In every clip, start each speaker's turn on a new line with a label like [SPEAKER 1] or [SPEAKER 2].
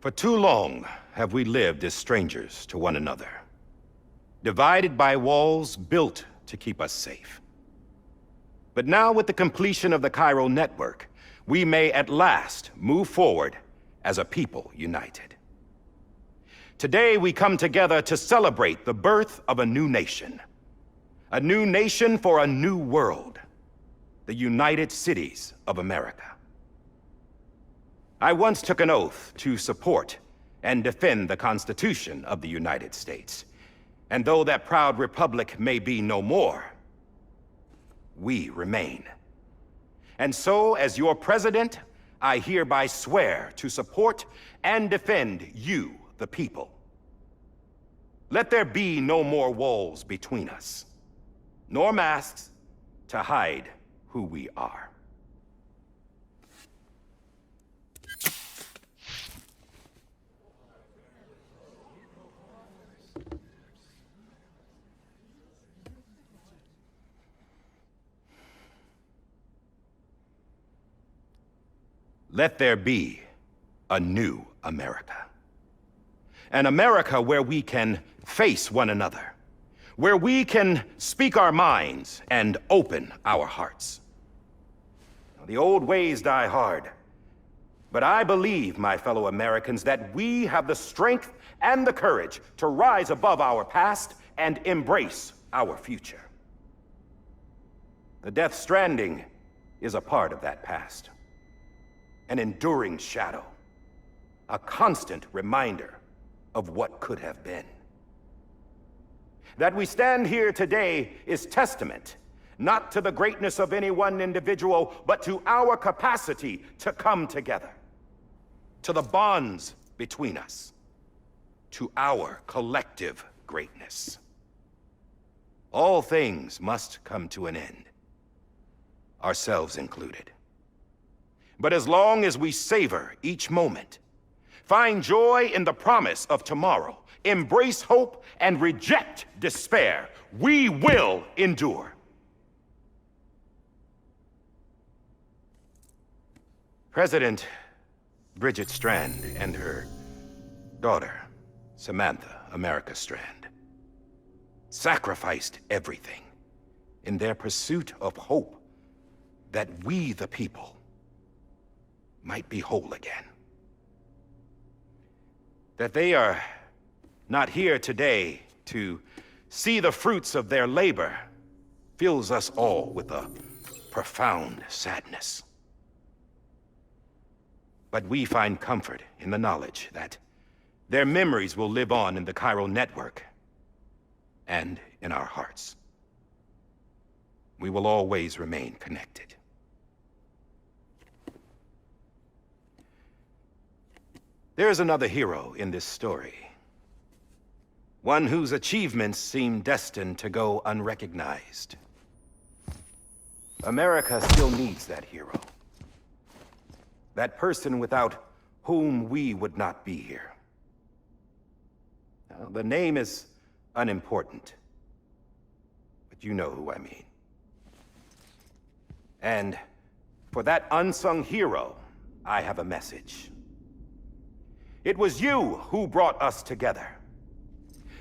[SPEAKER 1] For too long have we lived as strangers to one another, divided by walls built to keep us safe. But now, with the completion of the Cairo network, we may at last move forward as a people united. Today, we come together to celebrate the birth of a new nation. A new nation for a new world. The United Cities of America. I once took an oath to support and defend the Constitution of the United States. And though that proud republic may be no more, we remain. And so, as your president, I hereby swear to support and defend you, the people. Let there be no more walls between us, nor masks to hide who we are. Let there be a new America. An America where we can face one another, where we can speak our minds and open our hearts. The old ways die hard, but I believe, my fellow Americans, that we have the strength and the courage to rise above our past and embrace our future. The Death Stranding is a part of that past. An enduring shadow, a constant reminder of what could have been. That we stand here today is testament, not to the greatness of any one individual, but to our capacity to come together, to the bonds between us, to our collective greatness. All things must come to an end, ourselves included. But as long as we savor each moment, find joy in the promise of tomorrow, embrace hope, and reject despair, we will endure. President Bridget Strand and her daughter, Samantha America Strand, sacrificed everything in their pursuit of hope that we, the people, might be whole again. That they are not here today to see the fruits of their labor fills us all with a profound sadness. But we find comfort in the knowledge that their memories will live on in the Cairo network and in our hearts. We will always remain connected. There's another hero in this story. One whose achievements seem destined to go unrecognized. America still needs that hero. That person without whom we would not be here. Now, the name is unimportant, but you know who I mean. And for that unsung hero, I have a message. It was you who brought us together.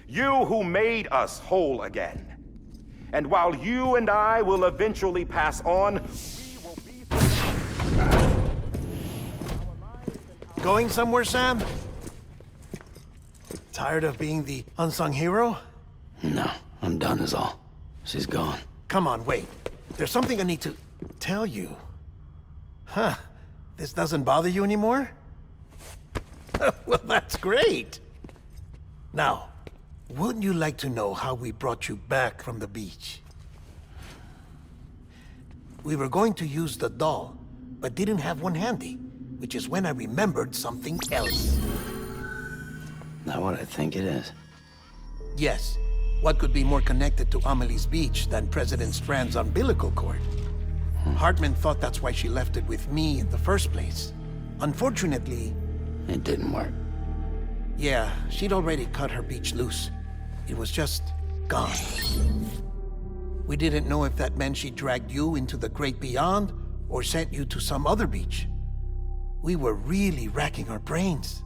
[SPEAKER 1] You who made us whole again. And while you and I will eventually pass on, we will be...
[SPEAKER 2] Going somewhere, Sam? Tired of being the unsung hero?
[SPEAKER 3] No, I'm done is all. She's gone.
[SPEAKER 2] Come on, wait. There's something I need to tell you. Huh. This doesn't bother you anymore? Well, that's great. Now, wouldn't you like to know how we brought you back from the beach? We were going to use the doll, but didn't have one handy, which is when I remembered something else.
[SPEAKER 3] Not what I think it is.
[SPEAKER 2] Yes. What could be more connected to Amelie's beach than President Strand's umbilical cord? Hartman thought that's why she left it with me in the first place. Unfortunately...
[SPEAKER 3] It didn't work.
[SPEAKER 2] Yeah, she'd already cut her beach loose. It was just gone. We didn't know if that meant she dragged you into the great beyond or sent you to some other beach. We were really racking our brains.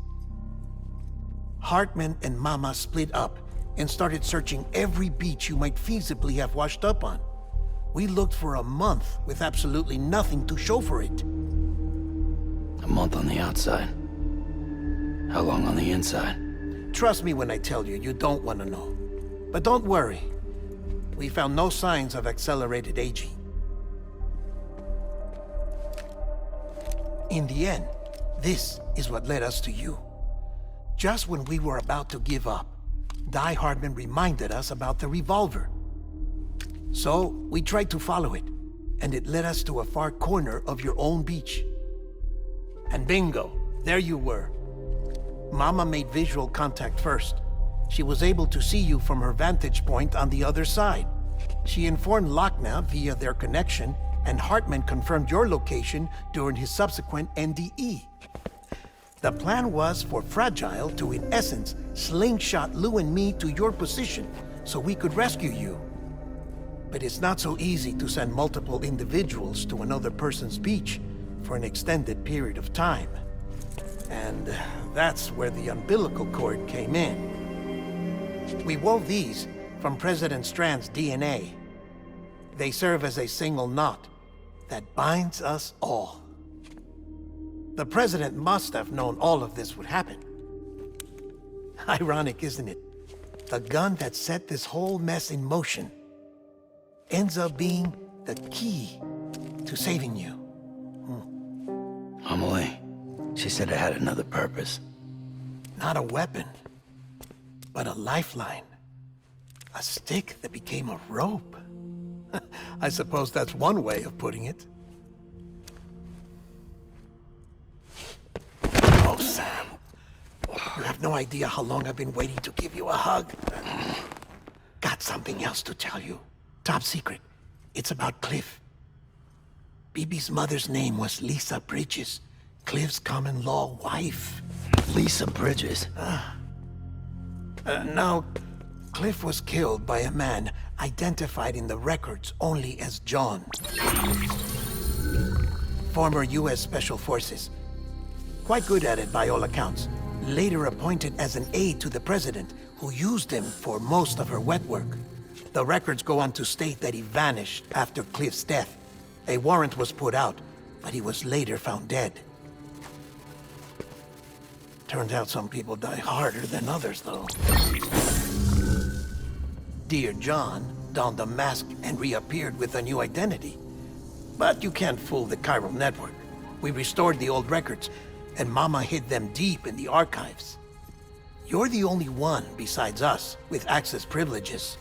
[SPEAKER 2] Hartman and Mama split up and started searching every beach you might feasibly have washed up on. We looked for a month with absolutely nothing to show for it.
[SPEAKER 3] A month on the outside. How long on the inside?
[SPEAKER 2] Trust me when I tell you, you don't want to know. But don't worry. We found no signs of accelerated aging. In the end, this is what led us to you. Just when we were about to give up, Die Hardman reminded us about the revolver. So, we tried to follow it, and it led us to a far corner of your own beach. And bingo, there you were. Mama made visual contact first. She was able to see you from her vantage point on the other side. She informed Lochner via their connection, and Hartman confirmed your location during his subsequent NDE. The plan was for Fragile to, in essence, slingshot Lou and me to your position so we could rescue you. But it's not so easy to send multiple individuals to another person's beach for an extended period of time. And that's where the umbilical cord came in. We wove these from President Strand's DNA. They serve as a single knot that binds us all. The President must have known all of this would happen. Ironic, isn't it? The gun that set this whole mess in motion ends up being the key to saving you.
[SPEAKER 3] Amelie, she said it had another purpose.
[SPEAKER 2] Not a weapon, but a lifeline. A stick that became a rope. I suppose that's one way of putting it. Oh, Sam. You have no idea how long I've been waiting to give you a hug. Got something else to tell you. Top secret. It's about Cliff. BB's mother's name was Lisa Bridges, Cliff's common-law wife.
[SPEAKER 3] Lisa Bridges?
[SPEAKER 2] Now, Cliff was killed by a man identified in the records only as John. Former U.S. Special Forces. Quite good at it by all accounts. Later appointed as an aide to the president, who used him for most of her wet work. The records go on to state that he vanished after Cliff's death. A warrant was put out, but he was later found dead. Turns out some people die harder than others, though. Dear John donned a mask and reappeared with a new identity. But you can't fool the chiral network. We restored the old records, and Mama hid them deep in the archives. You're the only one besides us with access privileges.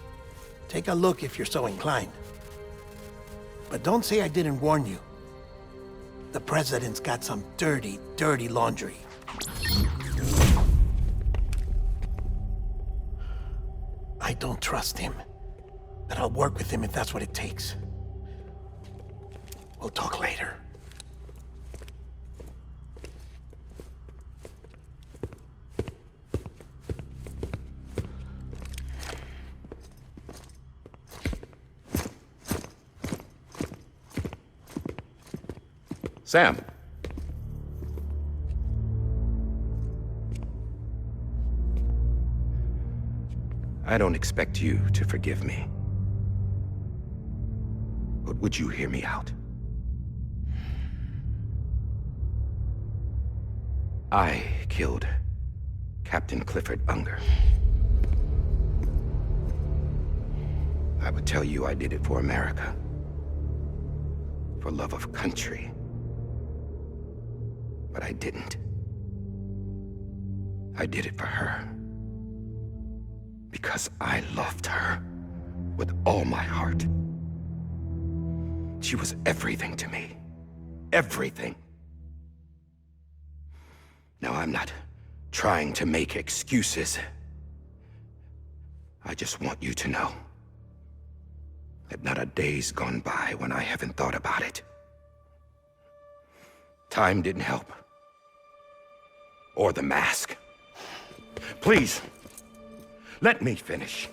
[SPEAKER 2] Take a look if you're so inclined. But don't say I didn't warn you. The president's got some dirty, dirty laundry. I don't trust him, but I'll work with him if that's what it takes. We'll talk later.
[SPEAKER 1] Sam. I don't expect you to forgive me. But would you hear me out? I killed Captain Clifford Unger. I would tell you I did it for America. For love of country. But I didn't. I did it for her. Because I loved her with all my heart. She was everything to me. Everything. Now, I'm not trying to make excuses. I just want you to know that not a day's gone by when I haven't thought about it. Time didn't help. Or the mask. Please, let me finish.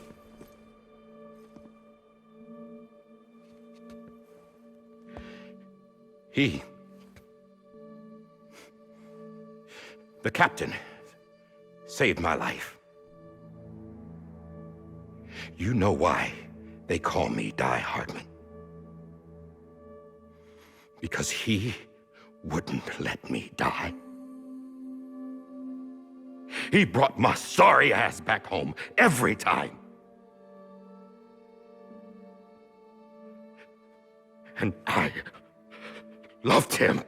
[SPEAKER 1] The captain saved my life. You know why they call me Die Hardman? Because he wouldn't let me die. He brought my sorry ass back home every time. And I loved him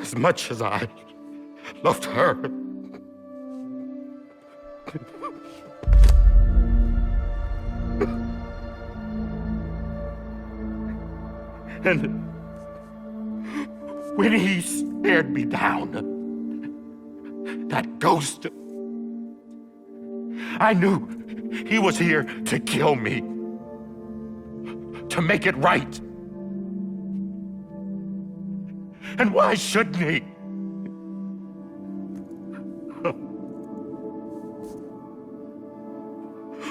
[SPEAKER 1] as much as I loved her. And when he stared me down, that ghost, I knew he was here to kill me, to make it right. And why shouldn't he?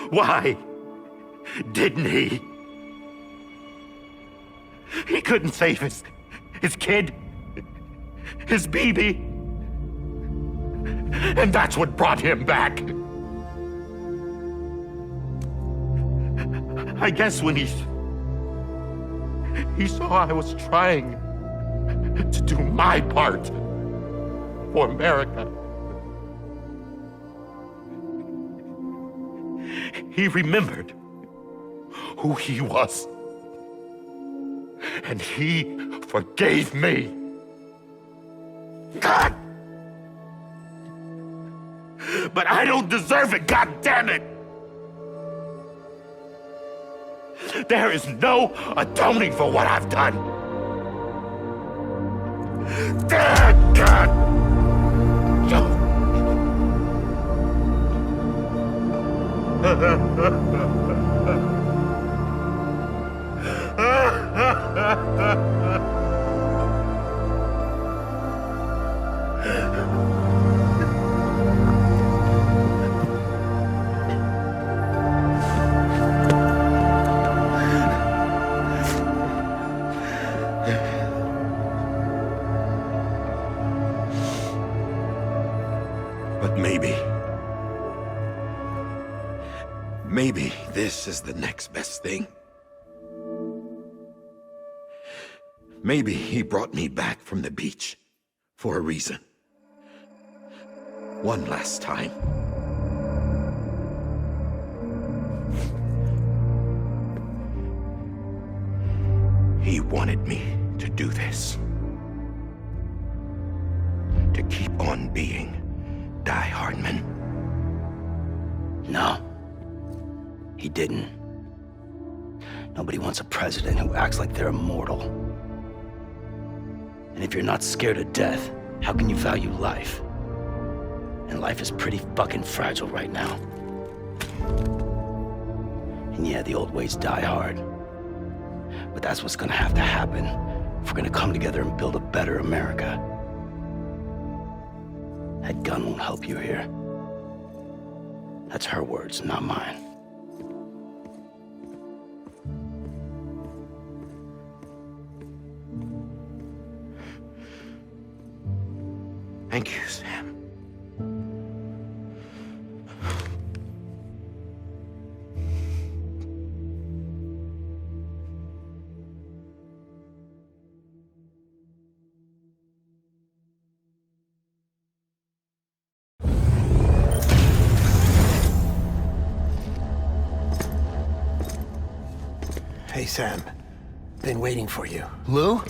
[SPEAKER 1] Why didn't he? He couldn't save his kid, his baby. And that's what brought him back. I guess when he saw I was trying to do my part for America, he remembered who he was. And he forgave me. God! But I don't deserve it, God damn it! There is no atoning for what I've done. God! But maybe this is the next best thing. Maybe he brought me back from the beach for a reason. One last time. He wanted me to do this. To keep on being Die Hardman.
[SPEAKER 3] No, he didn't. Nobody wants a president who acts like they're immortal. And if you're not scared of death, how can you value life? And life is pretty fucking fragile right now. And yeah, the old ways die hard. But that's what's gonna have to happen if we're gonna come together and build a better America. That gun won't help you here. That's her words, not mine.
[SPEAKER 1] Thank you, Sam.
[SPEAKER 2] Hey, Sam. Been waiting for you.
[SPEAKER 3] Lou?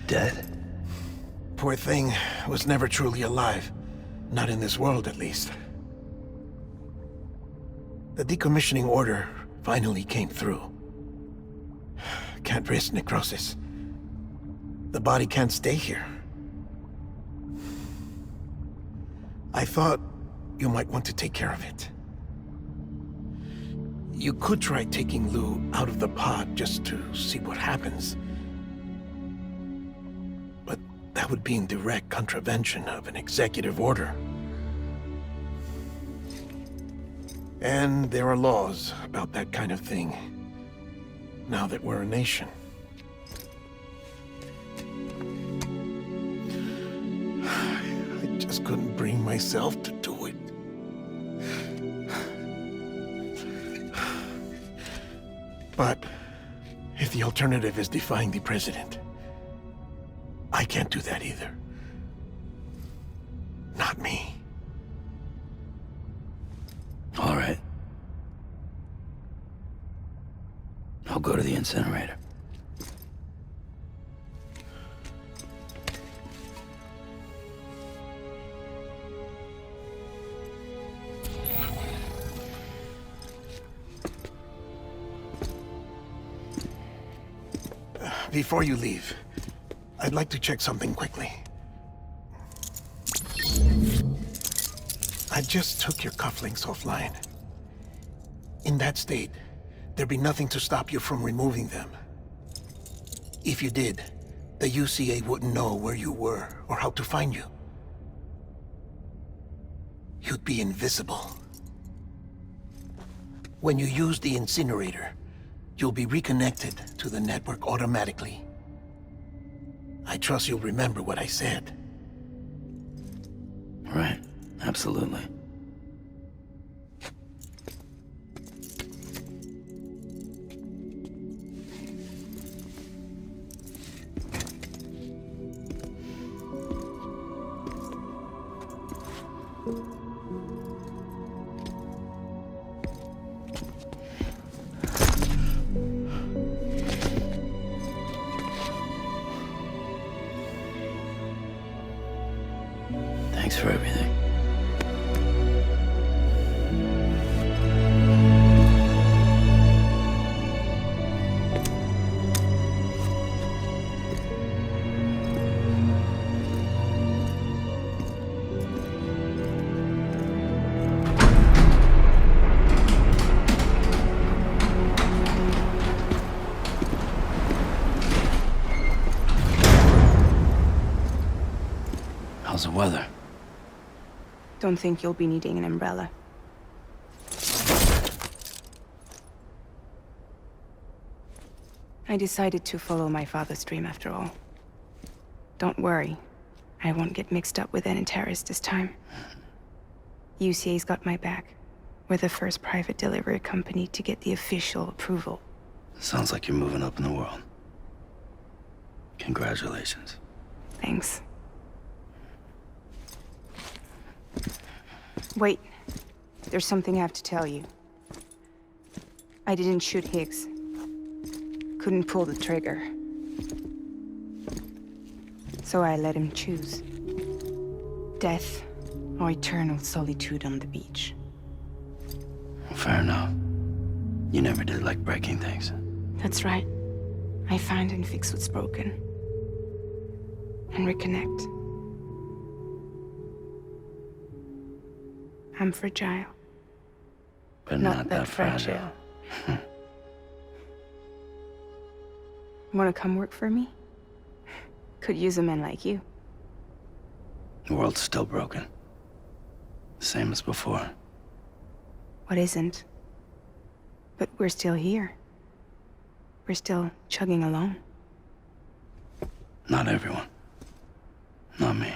[SPEAKER 3] Dead?
[SPEAKER 2] Poor thing was never truly alive. Not in this world, at least. The decommissioning order finally came through. Can't risk necrosis. The body can't stay here. I thought you might want to take care of it. You could try taking Lou out of the pod just to see what happens. But that would be in direct contravention of an executive order. And there are laws about that kind of thing, now that we're a nation. just couldn't bring myself to do it. But if the alternative is defying the president, I can't do that either. Not me.
[SPEAKER 3] All right. I'll go to the incinerator.
[SPEAKER 2] Before you leave, I'd like to check something quickly. I just took your cufflinks offline. In that state, there'd be nothing to stop you from removing them. If you did, the UCA wouldn't know where you were or how to find you. You'd be invisible. When you use the incinerator, you'll be reconnected to the network automatically. I trust you'll remember what I said.
[SPEAKER 3] Right. Absolutely. Thanks for everything. How's the weather?
[SPEAKER 4] Don't think you'll be needing an umbrella. I decided to follow my father's dream after all. Don't worry, I won't get mixed up with any terrorists this time. UCA's got my back. We're the first private delivery company to get the official approval.
[SPEAKER 3] Sounds like you're moving up in the world. Congratulations.
[SPEAKER 4] Thanks. Wait. There's something I have to tell you. I didn't shoot Higgs. Couldn't pull the trigger. So I let him choose. Death or eternal solitude on the beach.
[SPEAKER 3] Fair enough. You never did like breaking things.
[SPEAKER 4] That's right. I find and fix what's broken. And reconnect. I'm fragile.
[SPEAKER 3] But not that fragile.
[SPEAKER 4] Wanna come work for me? Could use a man like you.
[SPEAKER 3] The world's still broken. Same as before.
[SPEAKER 4] What isn't? But we're still here. We're still chugging along.
[SPEAKER 3] Not everyone. Not me.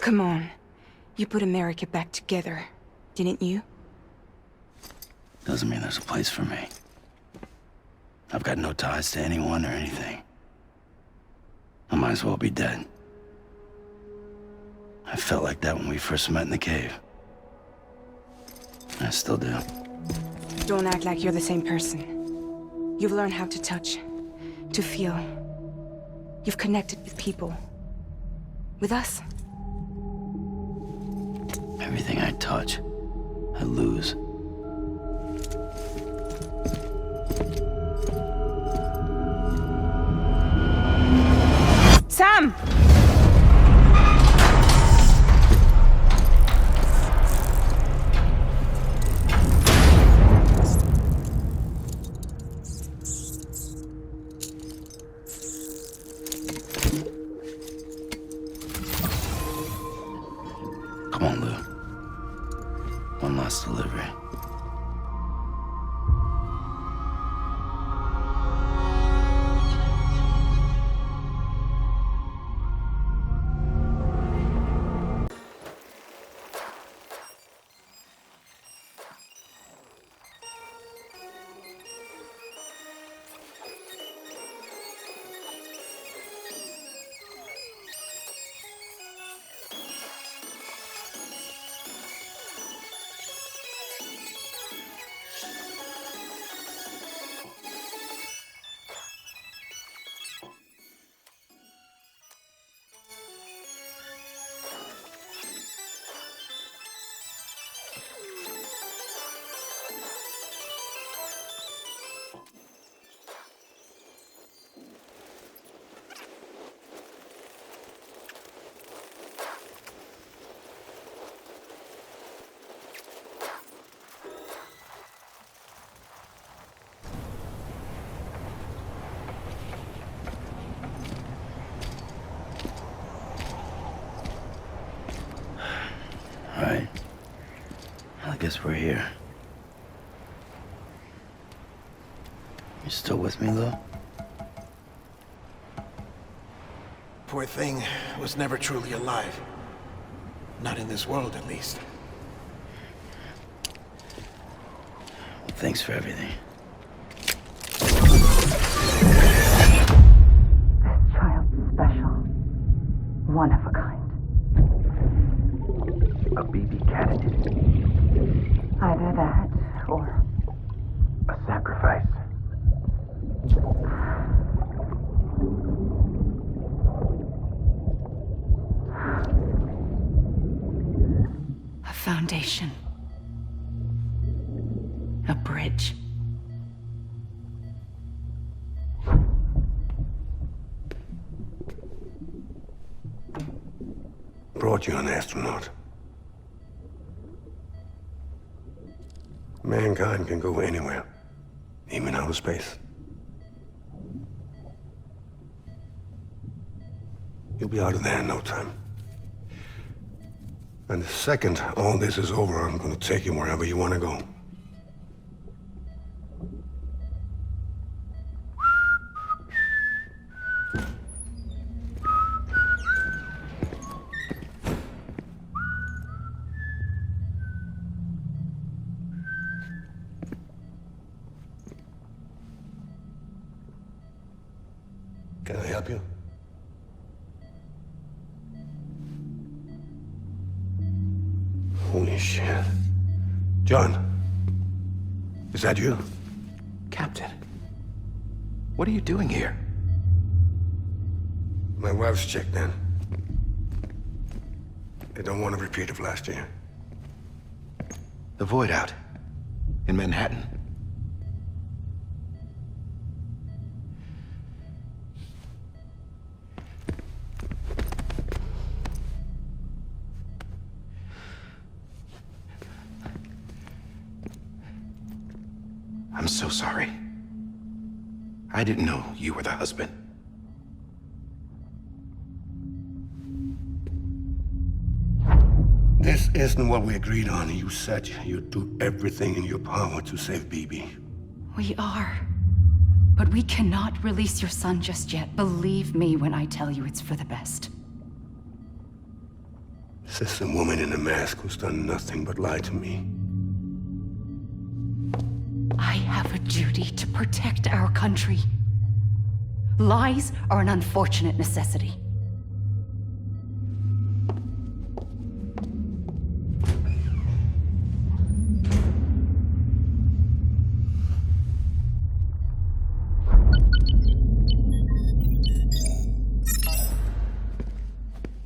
[SPEAKER 4] Come on. You put America back together, didn't you?
[SPEAKER 3] Doesn't mean there's a place for me. I've got no ties to anyone or anything. I might as well be dead. I felt like that when we first met in the cave. I still do.
[SPEAKER 4] Don't act like you're the same person. You've learned how to touch, to feel. You've connected with people. With us.
[SPEAKER 3] Everything I touch, I lose.
[SPEAKER 4] Sam!
[SPEAKER 3] Come on, Lou. One last delivery. guess we're here. You still with me, Lou?
[SPEAKER 2] Poor thing was never truly alive. Not in this world, at least.
[SPEAKER 3] Well, thanks for everything.
[SPEAKER 5] Child's special. One of a kind.
[SPEAKER 6] A BB candidate.
[SPEAKER 5] Either that, or
[SPEAKER 6] A sacrifice.
[SPEAKER 5] a foundation. A bridge.
[SPEAKER 7] Brought you an astronaut. Mankind can go anywhere, even outer space. You'll be out of there in no time. And the second all this is over, I'm gonna take you wherever you wanna go. Can I help you? Holy shit. John, is that you?
[SPEAKER 1] Captain, what are you doing here?
[SPEAKER 7] My wife's checked in. They don't want a repeat of last year.
[SPEAKER 1] The Void out in Manhattan. I'm so sorry. I didn't know you were the husband.
[SPEAKER 7] This isn't what we agreed on. You said you'd do everything in your power to save BB.
[SPEAKER 5] We are. But we cannot release your son just yet. Believe me when I tell you it's for the best.
[SPEAKER 7] This is a woman in a mask who's done nothing but lie to me.
[SPEAKER 5] I have a duty to protect our country. Lies are an unfortunate necessity.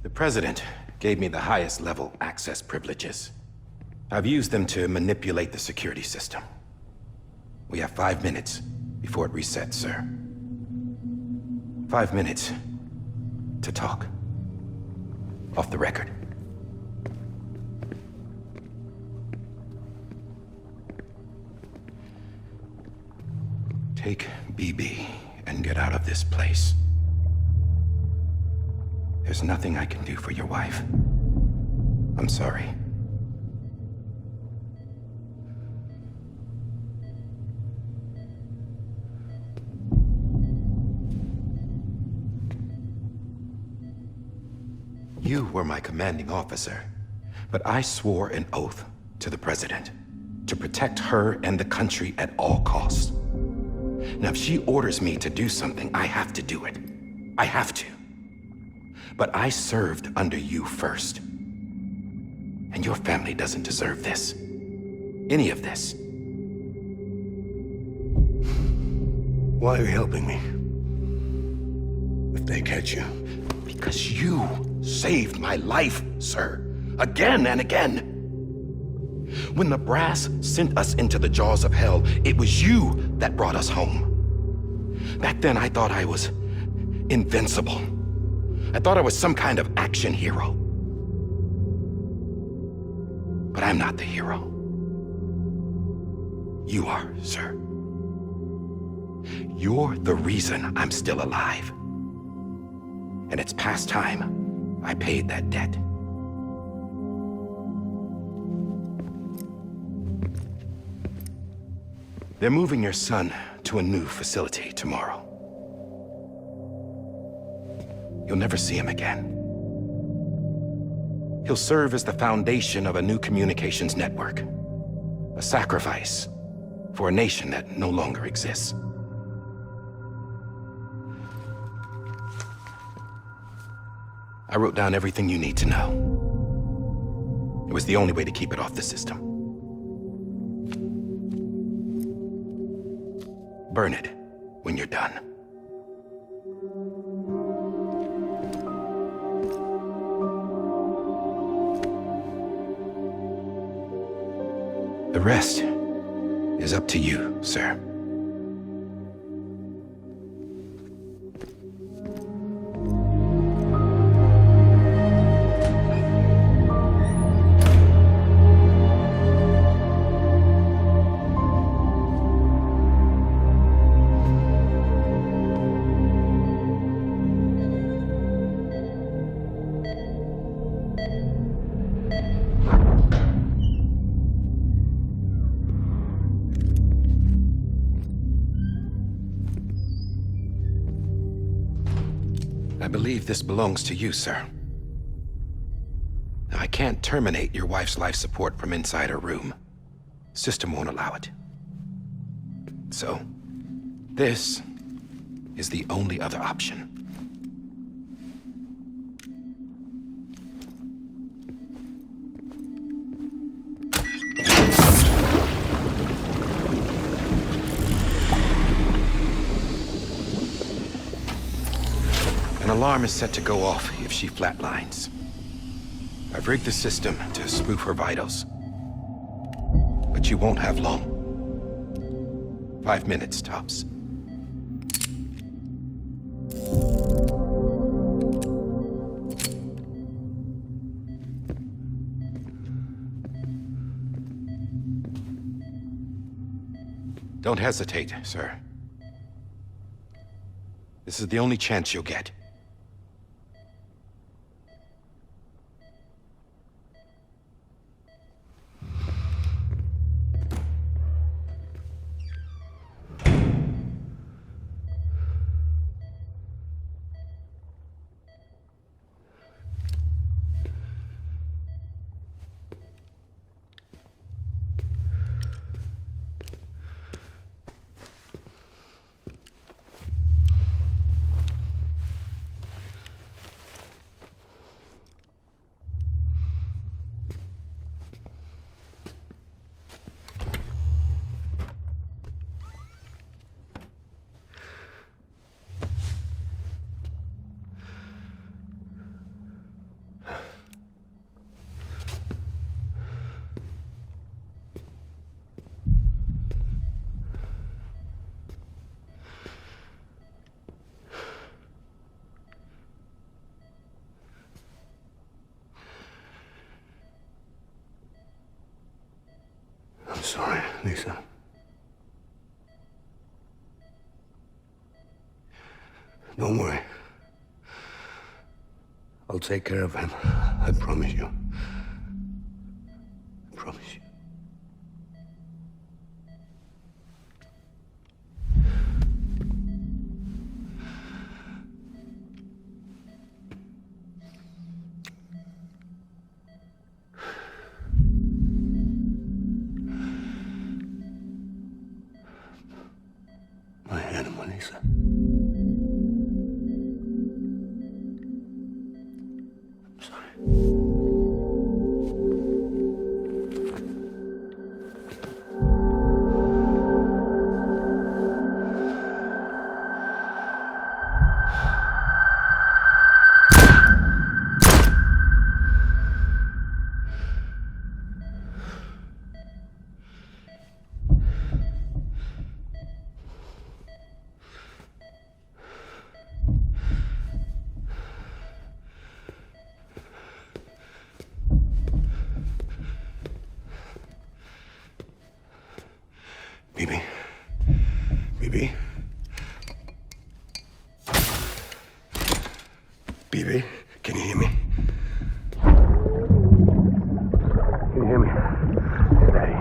[SPEAKER 1] The President gave me the highest level access privileges. I've used them to manipulate the security system. We have 5 minutes before it resets, sir. 5 minutes to talk. Off the record. Take BB and get out of this place. There's nothing I can do for your wife. I'm sorry. You were my commanding officer, but I swore an oath to the President to protect her and the country at all costs. Now, if she orders me to do something, I have to do it. I have to. But I served under you first. And your family doesn't deserve this. Any of this.
[SPEAKER 7] Why are you helping me? If they catch you.
[SPEAKER 1] Because you saved my life, sir. Again and again. When the brass sent us into the jaws of hell, it was you that brought us home. Back then, I thought I was invincible. I thought I was some kind of action hero. But I'm not the hero. You are, sir. You're the reason I'm still alive. And it's past time I paid that debt. They're moving your son to a new facility tomorrow. You'll never see him again. He'll serve as the foundation of a new communications network. A sacrifice for a nation that no longer exists. I wrote down everything you need to know. It was the only way to keep it off the system. Burn it when you're done. The rest is up to you, sir. I believe this belongs to you, sir. I can't terminate your wife's life support from inside her room. System won't allow it. So, this is the only other option. An alarm is set to go off if she flatlines. I've rigged the system to spoof her vitals. But you won't have long. 5 minutes, tops. Don't hesitate, sir. This is the only chance you'll get.
[SPEAKER 7] I'm sorry, Lisa. Don't worry. I'll take care of him. I promise you. I promise you. My animal, Lisa. I'm sorry. Bibi? Bibi? Bibi, can you hear me? Can you hear me? It's Daddy.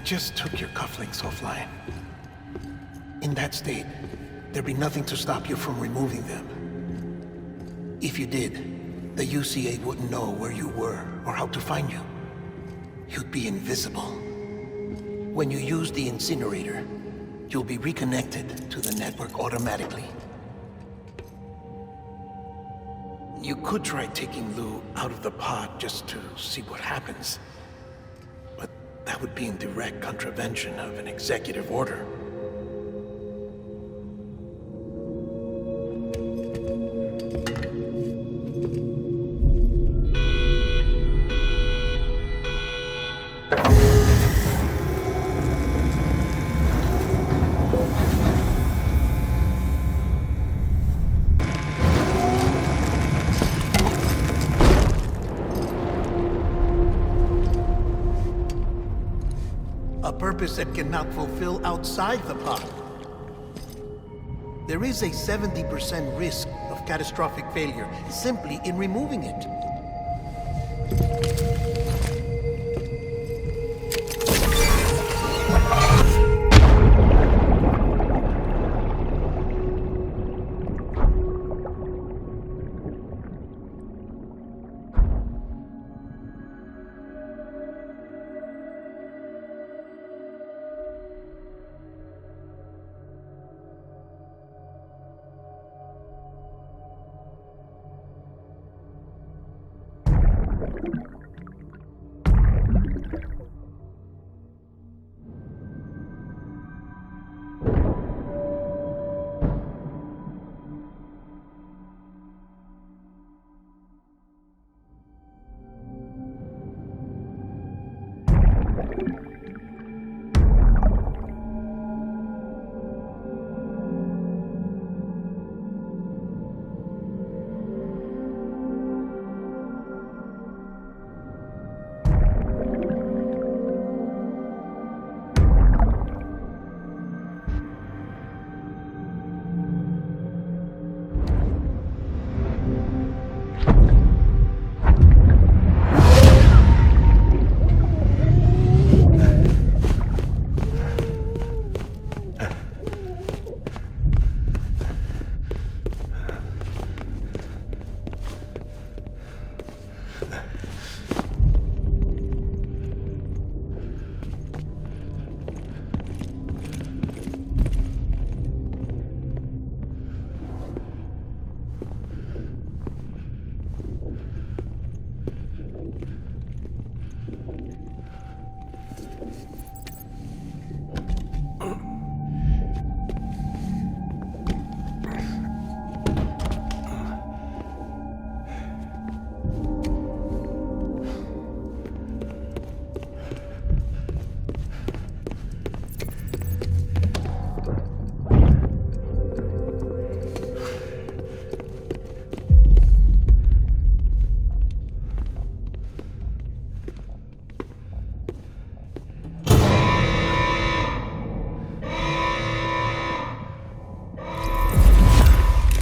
[SPEAKER 2] just took your cufflinks offline. In that state, there'd be nothing to stop you from removing them. If you did, the UCA wouldn't know where you were or how to find you. You'd be invisible. When you use the incinerator, you'll be reconnected to the network automatically. You could try taking Lou out of the pod just to see what happens. But that would be in direct contravention of an executive order. A purpose that cannot fulfill outside the pod. There is a 70% risk of catastrophic failure simply in removing it.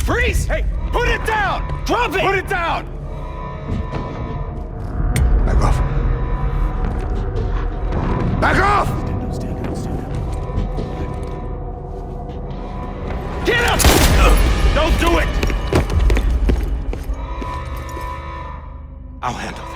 [SPEAKER 1] Freeze! Hey, put it down! Drop it! Put it down!
[SPEAKER 7] Back off. Back off!
[SPEAKER 1] Get up! Don't do it! I'll handle this.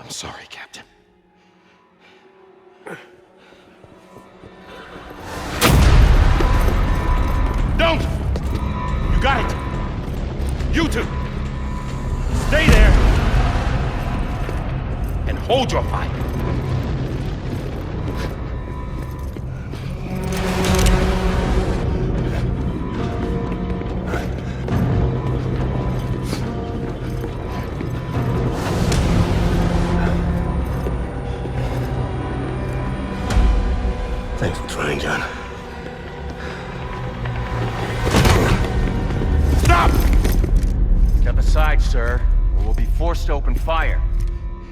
[SPEAKER 1] I'm sorry, Captain. Don't! You got it! You two! Stay there! And hold your fire!
[SPEAKER 7] Thanks for trying, John.
[SPEAKER 1] Stop!
[SPEAKER 8] Step aside, sir, or we'll be forced to open fire.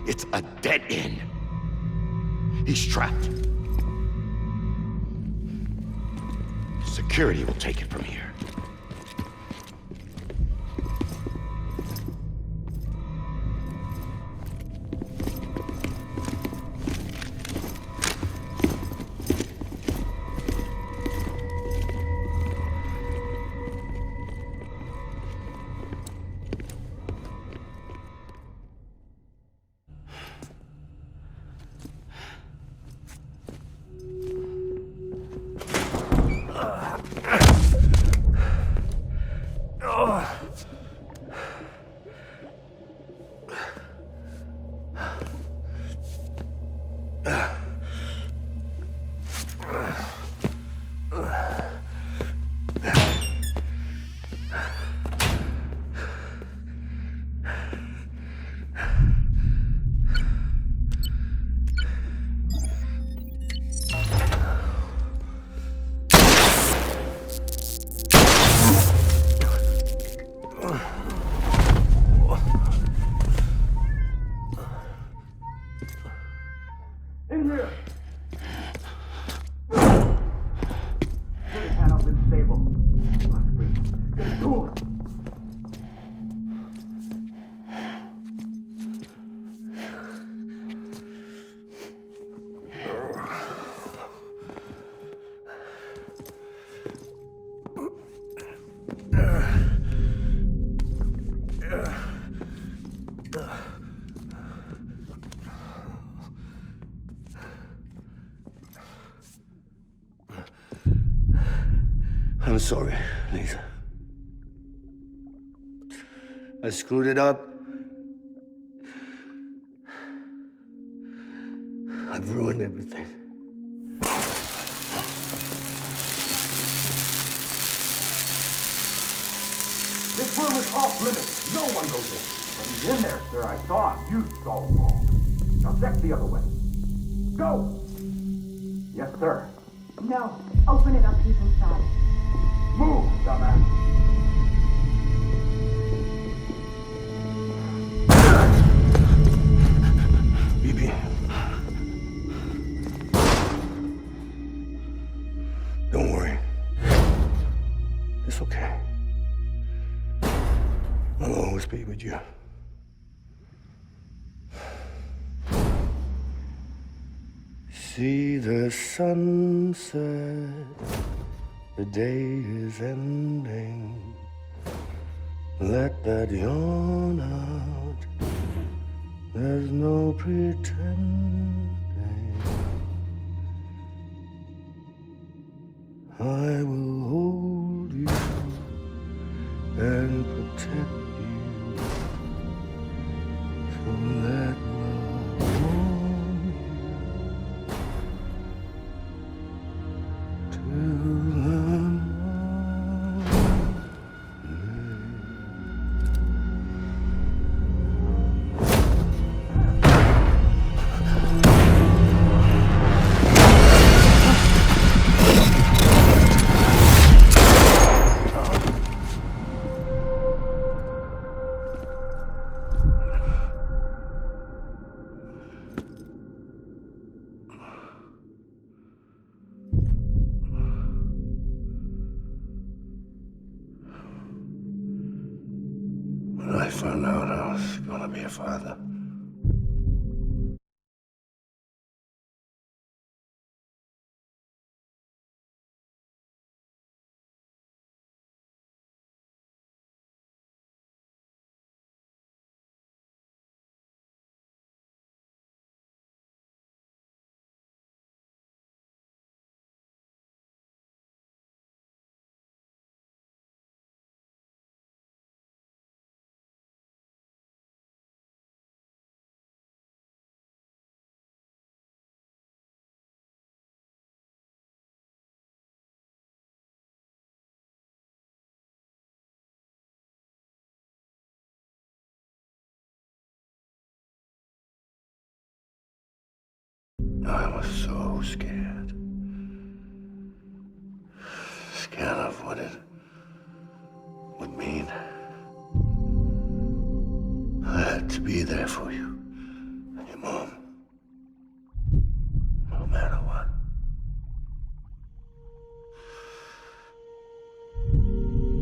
[SPEAKER 1] It's a dead end. He's trapped. Security will take it from here.
[SPEAKER 7] I'm sorry, Lisa. I screwed it up. I've ruined everything.
[SPEAKER 6] This room is off limits. No one goes in. But he's in there, sir. I saw him. You saw him wrong. Now check the other way. Go! Yes, sir.
[SPEAKER 9] No. Open it up. He's inside.
[SPEAKER 6] Move, dumbass.
[SPEAKER 7] BB. Don't worry. It's okay. I'll always be with you. See the sunset. The day is ending. Let that yawn out. There's no pretending. I will hold you and protect you. So let love warm you to love. When I found out I was gonna be a father, I was so scared. account of what it would mean. I had to be there for you and your mom, no matter what.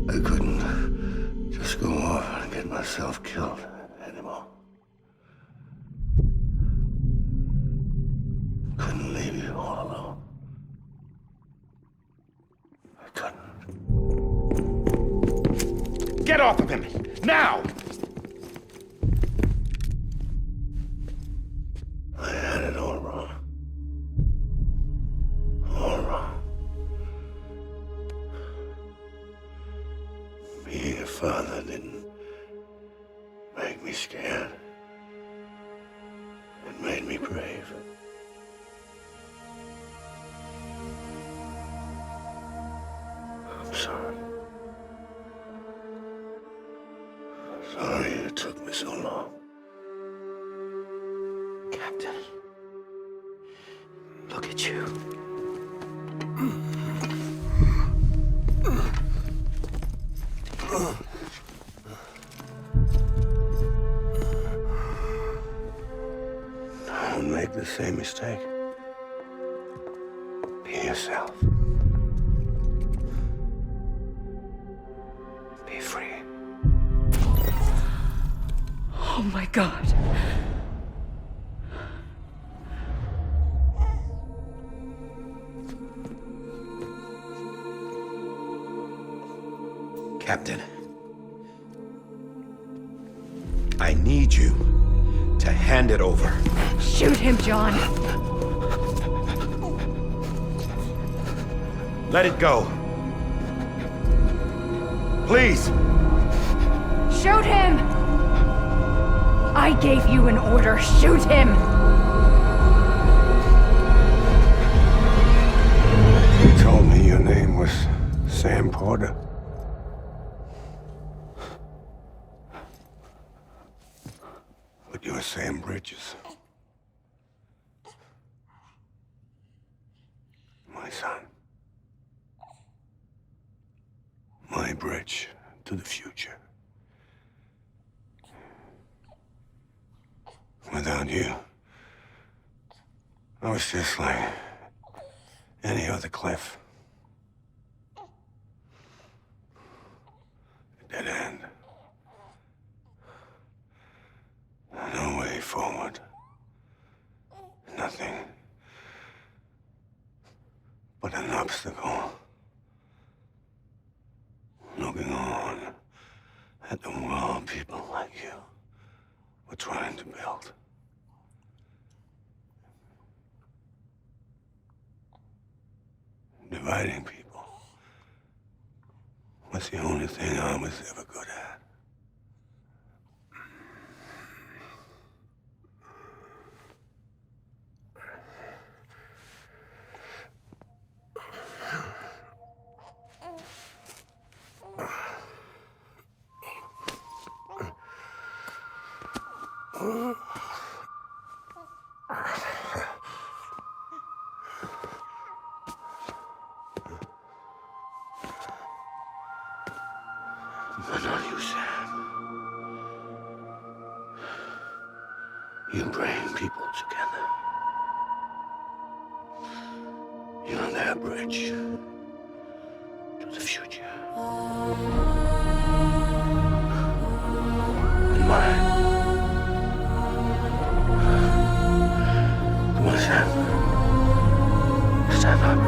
[SPEAKER 7] I couldn't just go off and get myself killed anymore. Couldn't leave you all alone. I couldn't.
[SPEAKER 1] Get off of him! Now!
[SPEAKER 7] I had it all wrong. All wrong. Being a father didn't make me scared. It made me brave. I'm sorry. Sorry it took me so long.
[SPEAKER 3] Captain, look at you.
[SPEAKER 7] Don't make the same mistake. Be yourself. Be free.
[SPEAKER 5] Oh my God.
[SPEAKER 1] Captain, I need you to hand it over.
[SPEAKER 5] Shoot him, John.
[SPEAKER 1] Let it go. Please.
[SPEAKER 5] Shoot him! I gave you an order. Shoot him!
[SPEAKER 7] You told me your name was Sam Porter. But you're Sam Bridges. My son. My bridge to the future. Without you, I was just like any other Cliff. A dead end. No way forward. Nothing but an obstacle. Looking on at the world people like you were trying to build. Dividing people was the only thing I was ever good at. But not you, Sam. You bring people together. You're their bridge to the future. And mine. Come on, Sam. Stand up.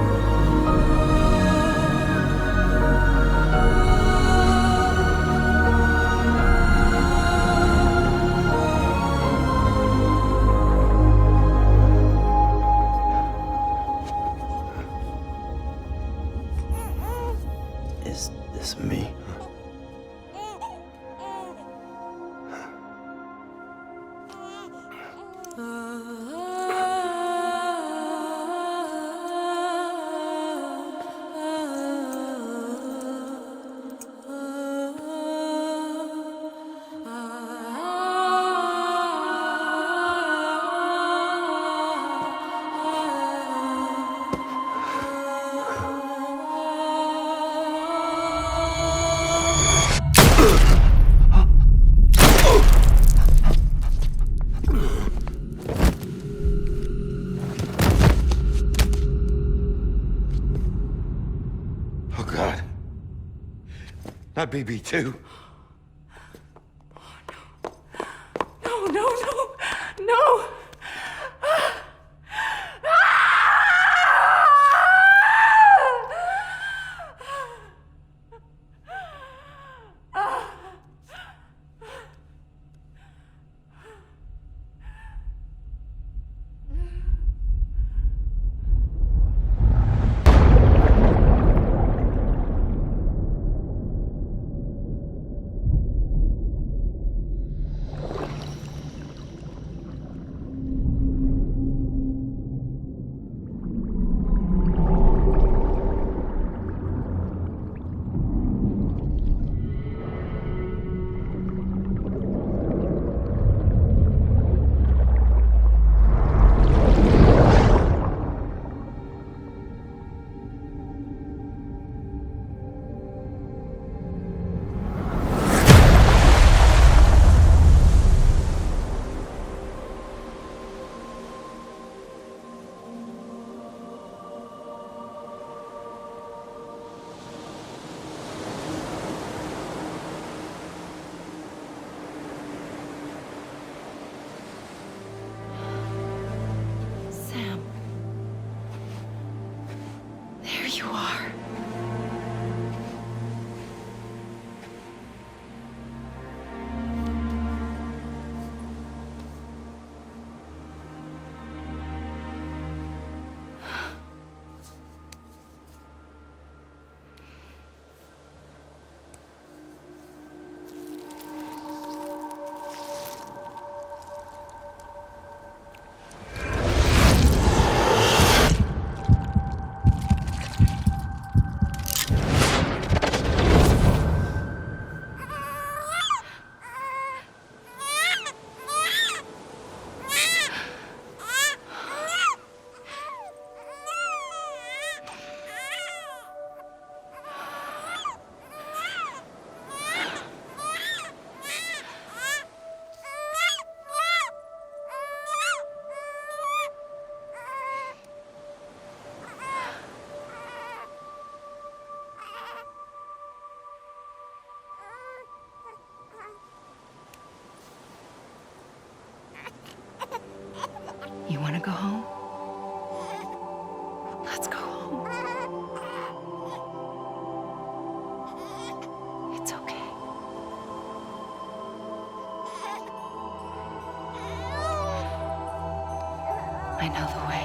[SPEAKER 7] Not BB2.
[SPEAKER 5] No, no, no, no! Sam. There you are. You want to go home? Let's go home. It's okay. I know the way.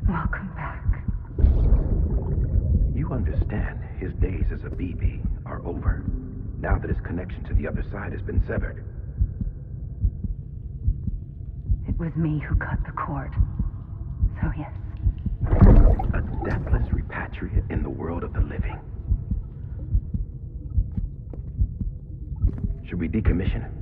[SPEAKER 5] Welcome back.
[SPEAKER 10] You understand his days as a BB are over, now that his connection to the other side has been severed.
[SPEAKER 5] It was me who cut the cord. So yes.
[SPEAKER 10] A deathless repatriate in the world of the living. Should we decommission him?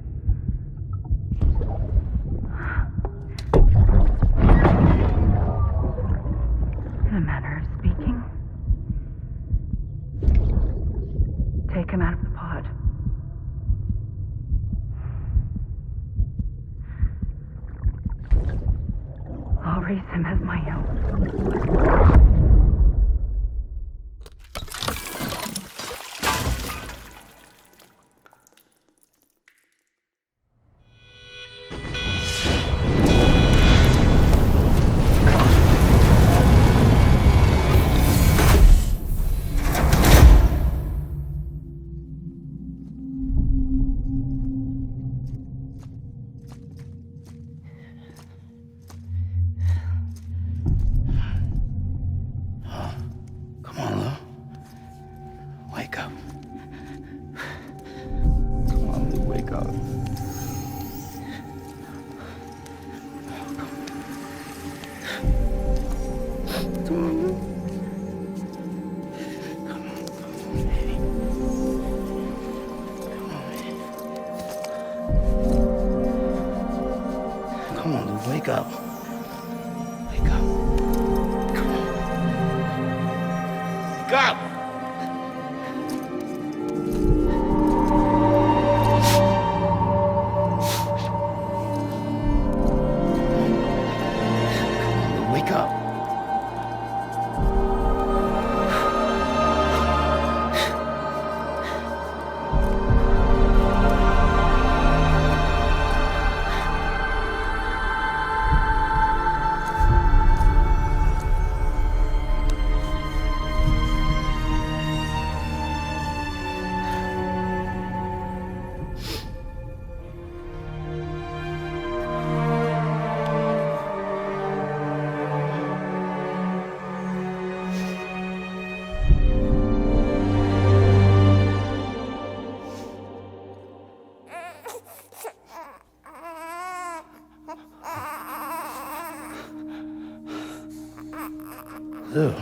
[SPEAKER 9] take him out of the pod. I'll raise him as my own.
[SPEAKER 3] Come on, Lou. Wake up. Come on, Lou, wake up. Come on, Lou. Come on, baby. Come on, baby. Come on, Lou, wake up. Wake up. Come on. Wake up! Wake up. Lou.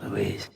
[SPEAKER 3] Louise.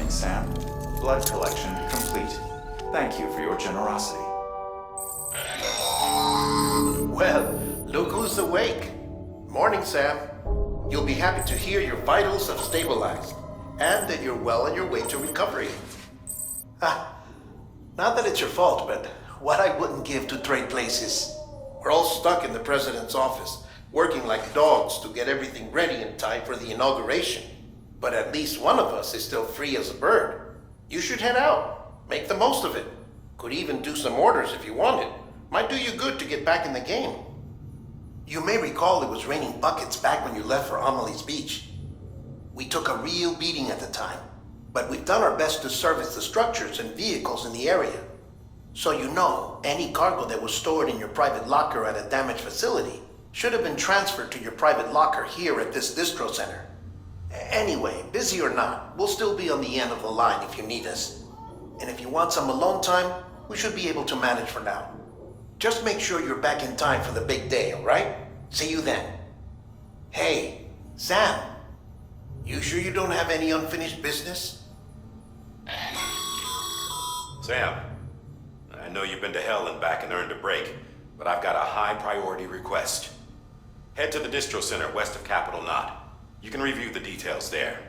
[SPEAKER 11] morning, Sam. Blood collection complete. Thank you for your generosity.
[SPEAKER 2] Well, look who's awake. Morning, Sam. You'll be happy to hear your vitals have stabilized, and that you're well on your way to recovery. Not that it's your fault, but what I wouldn't give to trade places. We're all stuck in the president's office, working like dogs to get everything ready in time for the inauguration. But at least one of us is still free as a bird. You should head out. Make the most of it. Could even do some orders if you wanted. Might do you good to get back in the game. You may recall it was raining buckets back when you left for Amelie's Beach. We took a real beating at the time, but we've done our best to service the structures and vehicles in the area. So you know, any cargo that was stored in your private locker at a damaged facility should have been transferred to your private locker here at this distro center. Anyway, busy or not, we'll still be on the end of the line if you need us. And if you want some alone time, we should be able to manage for now. Just make sure you're back in time for the big day, all right? See you then. Hey, Sam, you sure you don't have any unfinished business?
[SPEAKER 1] Sam, I know you've been to hell and back and earned a break, but I've got a high priority request. Head to the distro center west of Capitol Knot. You can review the details there.